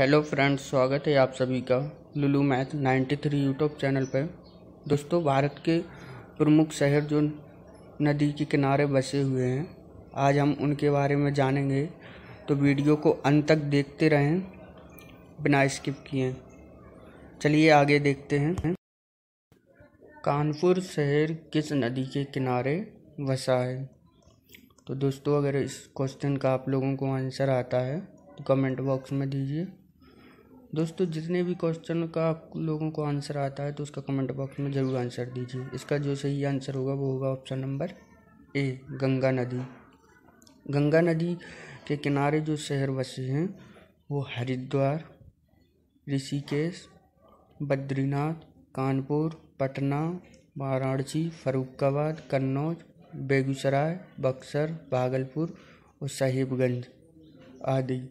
Hello friends, स्वागत है आप सभी का लुलू मैथ 93 यूट्यूब चैनल पर। दोस्तों, भारत के प्रमुख शहर जो नदी के किनारे बसे हुए हैं, आज हम उनके बारे में जानेंगे। तो वीडियो को अंत तक देखते रहें बिना स्किप किए। चलिए आगे देखते हैं। कानपुर शहर किस नदी के किनारे बसा है? तो दोस्तों, अगर इस क्वेश्चन का आप लोगों को आंसर आता है तो कमेंट बॉक्स में दीजिए। दोस्तों, जितने भी क्वेश्चन का आप लोगों को आंसर आता है तो उसका कमेंट बॉक्स में ज़रूर आंसर दीजिए। इसका जो सही आंसर होगा वो होगा ऑप्शन नंबर ए, गंगा नदी। गंगा नदी के किनारे जो शहर बसे हैं वो हरिद्वार, ऋषिकेश, बद्रीनाथ, कानपुर, पटना, वाराणसी, फर्रुखाबाद, कन्नौज, बेगूसराय, बक्सर, भागलपुर और साहिबगंज आदि।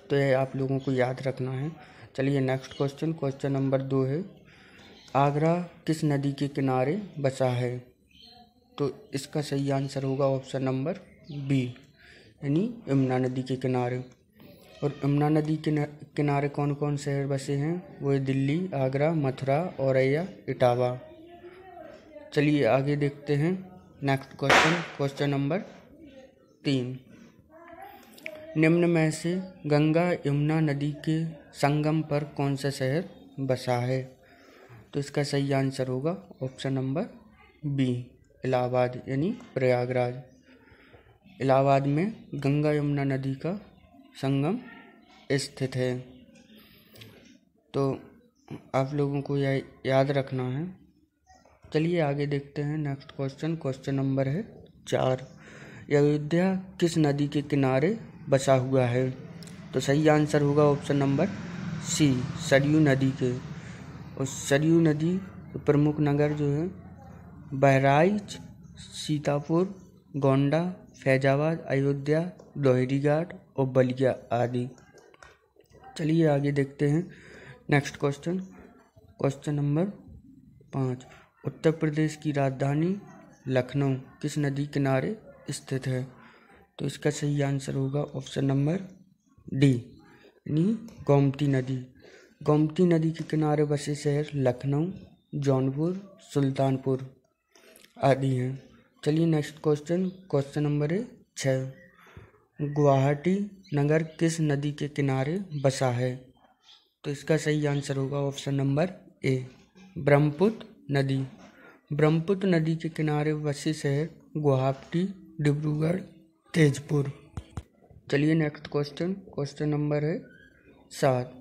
तो यह आप लोगों को याद रखना है। चलिए नेक्स्ट क्वेश्चन नंबर 2 है, आगरा किस नदी के किनारे बसा है? तो इसका सही आंसर होगा ऑप्शन नंबर बी, यानी यमुना नदी के किनारे। और यमुना नदी के किनारे कौन कौन शहर बसे हैं? वो है दिल्ली, आगरा, मथुरा, औरैया, इटावा। चलिए आगे देखते हैं नेक्स्ट क्वेश्चन नंबर 3, निम्न में से गंगा यमुना नदी के संगम पर कौन सा शहर बसा है? तो इसका सही आंसर होगा ऑप्शन नंबर बी, इलाहाबाद यानी प्रयागराज। इलाहाबाद में गंगा यमुना नदी का संगम स्थित है। तो आप लोगों को यह याद रखना है। चलिए आगे देखते हैं नेक्स्ट क्वेश्चन नंबर है 4, अयोध्या किस नदी के किनारे बसा हुआ है? तो सही आंसर होगा ऑप्शन नंबर सी, सरयू नदी के। और सरयू नदी के प्रमुख नगर जो है बहराइच, सीतापुर, गोंडा, फैजाबाद, अयोध्या, लोहरीघाट और बलिया आदि। चलिए आगे देखते हैं next question number 5, Uttar Pradesh की राजधानी लखनऊ किस नदी किनारे स्थित है? तो इसका सही आंसर होगा ऑप्शन नंबर डी, यानी गोमती नदी। गोमती नदी के किनारे बसे शहर लखनऊ, जौनपुर, सुल्तानपुर आदि हैं। चलिए नेक्स्ट क्वेश्चन नंबर 6, गुवाहाटी नगर किस नदी के किनारे बसा है? तो इसका सही आंसर होगा ऑप्शन नंबर ए, ब्रह्मपुत्र नदी। ब्रह्मपुत्र नदी के किनारे बसे शहर गुवाहाटी, डिब्रूगढ़, तेजपुर। चलिए next question number 7,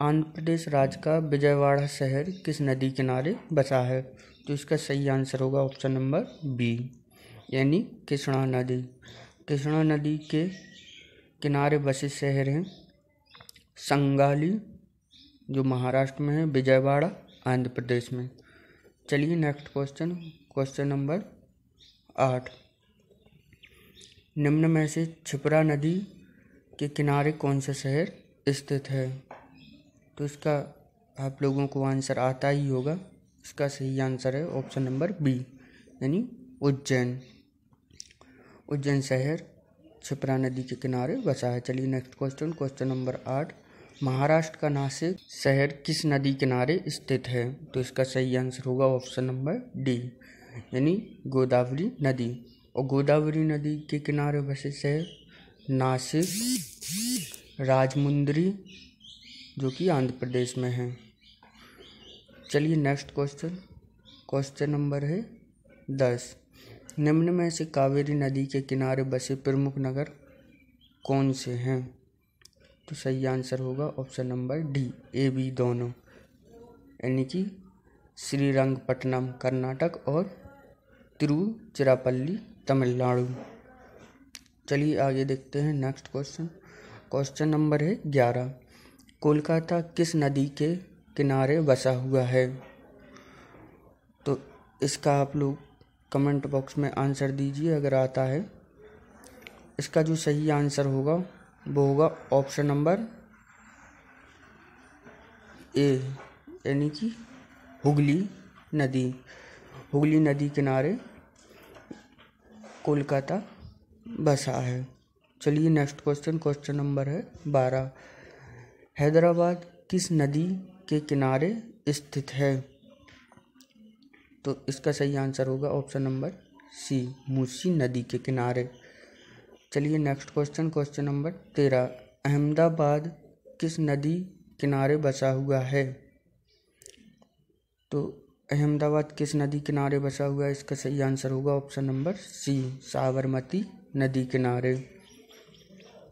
Andhra Pradesh राज्य का विजयवाड़ा शहर किस नदी किनारे बसा है? तो इसका सही आंसर होगा ऑप्शन नंबर बी, यानी कृष्णा नदी। कृष्णा नदी के किनारे बसे शहर हैं संगाली जो महाराष्ट्र में है, विजयवाड़ा आंध्र प्रदेश में। चलिए नेक्स्ट क्वेश्चन नंबर 8, निम्न में से क्षिप्रा नदी के किनारे कौन सा शहर स्थित है? तो इसका आप लोगों को आंसर आता ही होगा। इसका सही आंसर है ऑप्शन नंबर बी, यानी उज्जैन। उज्जैन शहर क्षिप्रा नदी के किनारे बसा है। चलिए नेक्स्ट क्वेश्चन नंबर 8, महाराष्ट्र का नासिक शहर किस नदी किनारे स्थित है? तो इसका सही आंसर होगा ऑप्शन नंबर डी, यानी गोदावरी नदी। और गोदावरी नदी के किनारे बसे शहर नासिक, राजमुंद्री जो कि आंध्र प्रदेश में है। चलिए नेक्स्ट क्वेश्चन नंबर 10, निम्न में से कावेरी नदी के किनारे बसे प्रमुख नगर कौन से हैं? तो सही आंसर होगा option number D, A B दोनों, यानी कि श्रीरंगपट्टनम कर्नाटक और तिरुचिरापल्ली तमिलनाडु। चलिए आगे देखते हैं नेक्स्ट क्वेश्चन नंबर 11, कोलकाता किस नदी के किनारे बसा हुआ है? तो इसका आप लोग कमेंट बॉक्स में आंसर दीजिए अगर आता है। इसका जो सही आंसर होगा वो होगा ऑप्शन नंबर ए, यानी कि हुगली नदी। हुगली नदी किनारे कोलकाता बसा है। चलिए नेक्स्ट क्वेश्चन नंबर 12, हैदराबाद किस नदी के किनारे स्थित है? तो इसका सही आंसर होगा ऑप्शन नंबर सी, मूसी नदी के किनारे। चलिए next question, question number 13। Ahmedabad किस नदी किनारे बसा हुआ है? तो अहमदाबाद किस नदी किनारे बसा हुआ है? इसका सही आंसर होगा ऑप्शन नंबर सी, साबरमती नदी किनारे।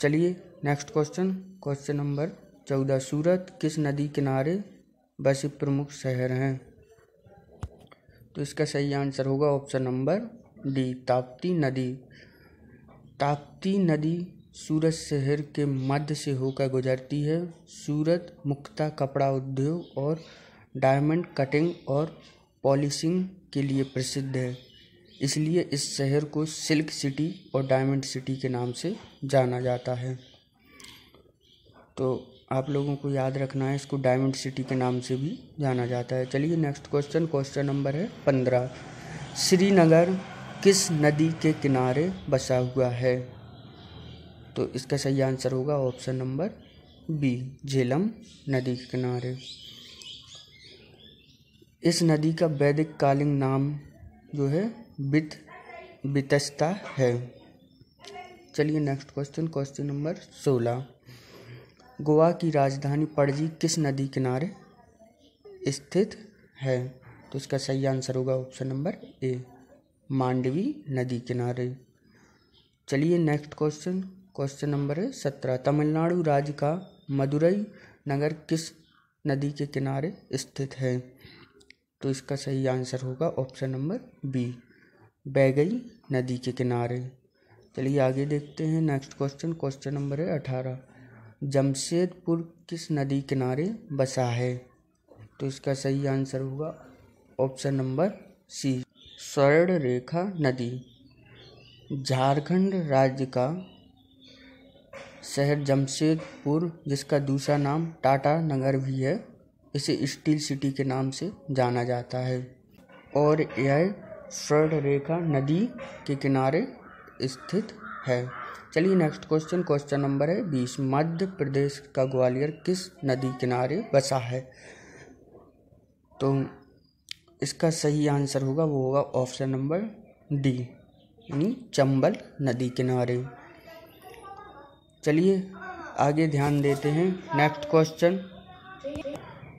चलिए नेक्स्ट क्वेश्चन, क्वेश्चन नंबर 14। सूरत किस नदी किनारे बसे प्रमुख शहर हैं? तो इसका सही आंसर होगा ऑप्शन नंबर डी, ताप्ती नदी। ताप्ती नदी सूरत शहर के मध्य से होकर गुजरती है। सूरत मुख्यतः कपड़ा उद्योग और डायमंड कटिंग और पॉलिशिंग के लिए प्रसिद्ध है, इसलिए इस शहर को सिल्क सिटी और डायमंड सिटी के नाम से जाना जाता है। तो आप लोगों को याद रखना है, इसको डायमंड सिटी के नाम से भी जाना जाता है। चलिए नेक्स्ट क्वेश्चन, क्वेश्चन नंबर है 15। श्रीनगर किस नदी के किनारे बसा हुआ है? तो इसका सही आंसर होगा ऑप्शन नंबर बी, झेलम नदी के किनारे। इस नदी का वैदिक कालीन नाम जो है बितस्ता है। चलिए next question, question number 16। Goa की राजधानी पणजी किस नदी किनारे स्थित है? तो इसका सही आंसर होगा ऑप्शन नंबर ए, मांडवी नदी किनारे। चलिए नेक्स्ट क्वेश्चन, क्वेश्चन नंबर है 17। तमिलनाडु राज्य का मदुरई नगर किस नदी के किनारे स्थित है? तो इसका सही आंसर होगा ऑप्शन नंबर बी, बैगई नदी के किनारे। चलिए आगे देखते हैं नेक्स्ट क्वेश्चन, क्वेश्चन नंबर है 18। जमशेदपुर किस नदी किनारे बसा है? तो इसका सही आंसर होगा ऑप्शन नंबर सी, स्वर्ण रेखा नदी। झारखंड राज्य का शहर जमशेदपुर, जिसका दूसरा नाम टाटा नगर भी है, इसे स्टील सिटी के नाम से जाना जाता है और यह स्वर्ण रेखा नदी के किनारे स्थित है। चलिए नेक्स्ट क्वेश्चन, क्वेश्चन नंबर है 20। मध्य प्रदेश का ग्वालियर किस नदी किनारे बसा है? तो इसका सही आंसर होगा, वो होगा ऑप्शन नंबर डी, यानी चंबल नदी किनारे। चलिए आगे ध्यान देते हैं नेक्स्ट क्वेश्चन।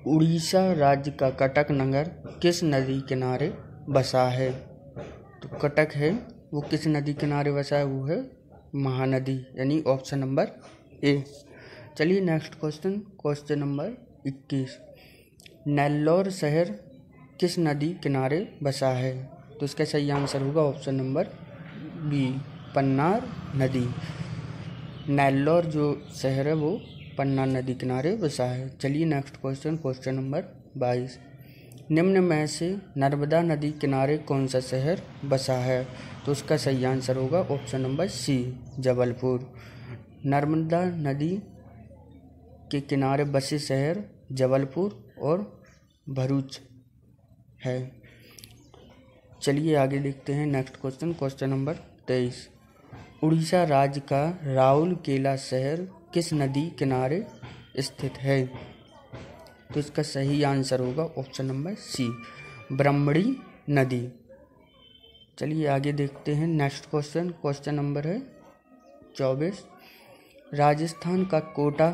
उड़ीसा राज्य का कटक नगर किस नदी किनारे बसा है? तो कटक है वो किस नदी किनारे बसा है? वो है महानदी, यानी ऑप्शन नंबर ए। चलिए next question, question number 21। Nellore शहर किस नदी किनारे बसा है? तो इसका सही आंसर होगा ऑप्शन नंबर बी, पन्नार नदी। नेल्लौर जो शहर है वो पन्ना नदी किनारे बसा है। चलिए नेक्स्ट क्वेश्चन, क्वेश्चन नंबर 22। निम्न में से नर्मदा नदी किनारे कौन सा शहर बसा है? तो उसका सही आंसर होगा option number C, Jabalpur. Narmada नदी के किनारे बसे शहर जबलपुर और भरूच है। चलिए आगे देखते हैं next question, question number 23। Orissa राज्य का राउरकेला शहर किस नदी किनारे स्थित है? तो इसका सही आंसर होगा ऑप्शन नंबर सी, ब्रह्मणी नदी। चलिए आगे देखते हैं नेक्स्ट क्वेश्चन, क्वेश्चन नंबर है 24। राजस्थान का कोटा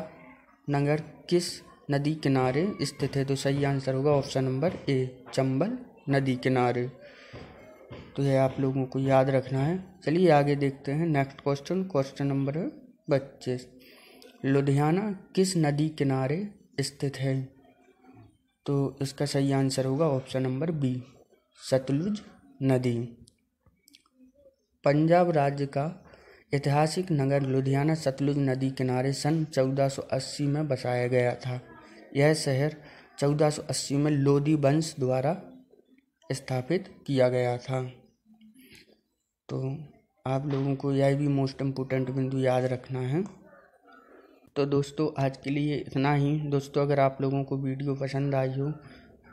नगर किस नदी किनारे स्थित है? तो सही आंसर होगा ऑप्शन नंबर ए, चंबल नदी किनारे। तो यह आप लोगों को याद रखना है। चलिए आगे देखते हैं next question, question number 25। Ludhiana किस नदी किनारे स्थित है? तो इसका सही आंसर होगा ऑप्शन नंबर बी, सतलुज नदी। पंजाब राज्य का ऐतिहासिक नगर लुधियाना सतलुज नदी किनारे सन 1480 में बसाया गया था। यह शहर 1480 में लोधी वंश द्वारा स्थापित किया गया था। तो आप लोगों को यह भी मोस्ट इम्पोर्टेंट बिंदु याद रखना है। तो दोस्तों आज के लिए इतना ही। दोस्तों अगर आप लोगों को वीडियो पसंद आई हो,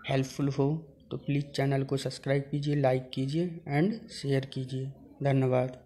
हेल्पफुल हो, तो प्लीज़ चैनल को सब्सक्राइब कीजिए, लाइक कीजिए एंड शेयर कीजिए। धन्यवाद।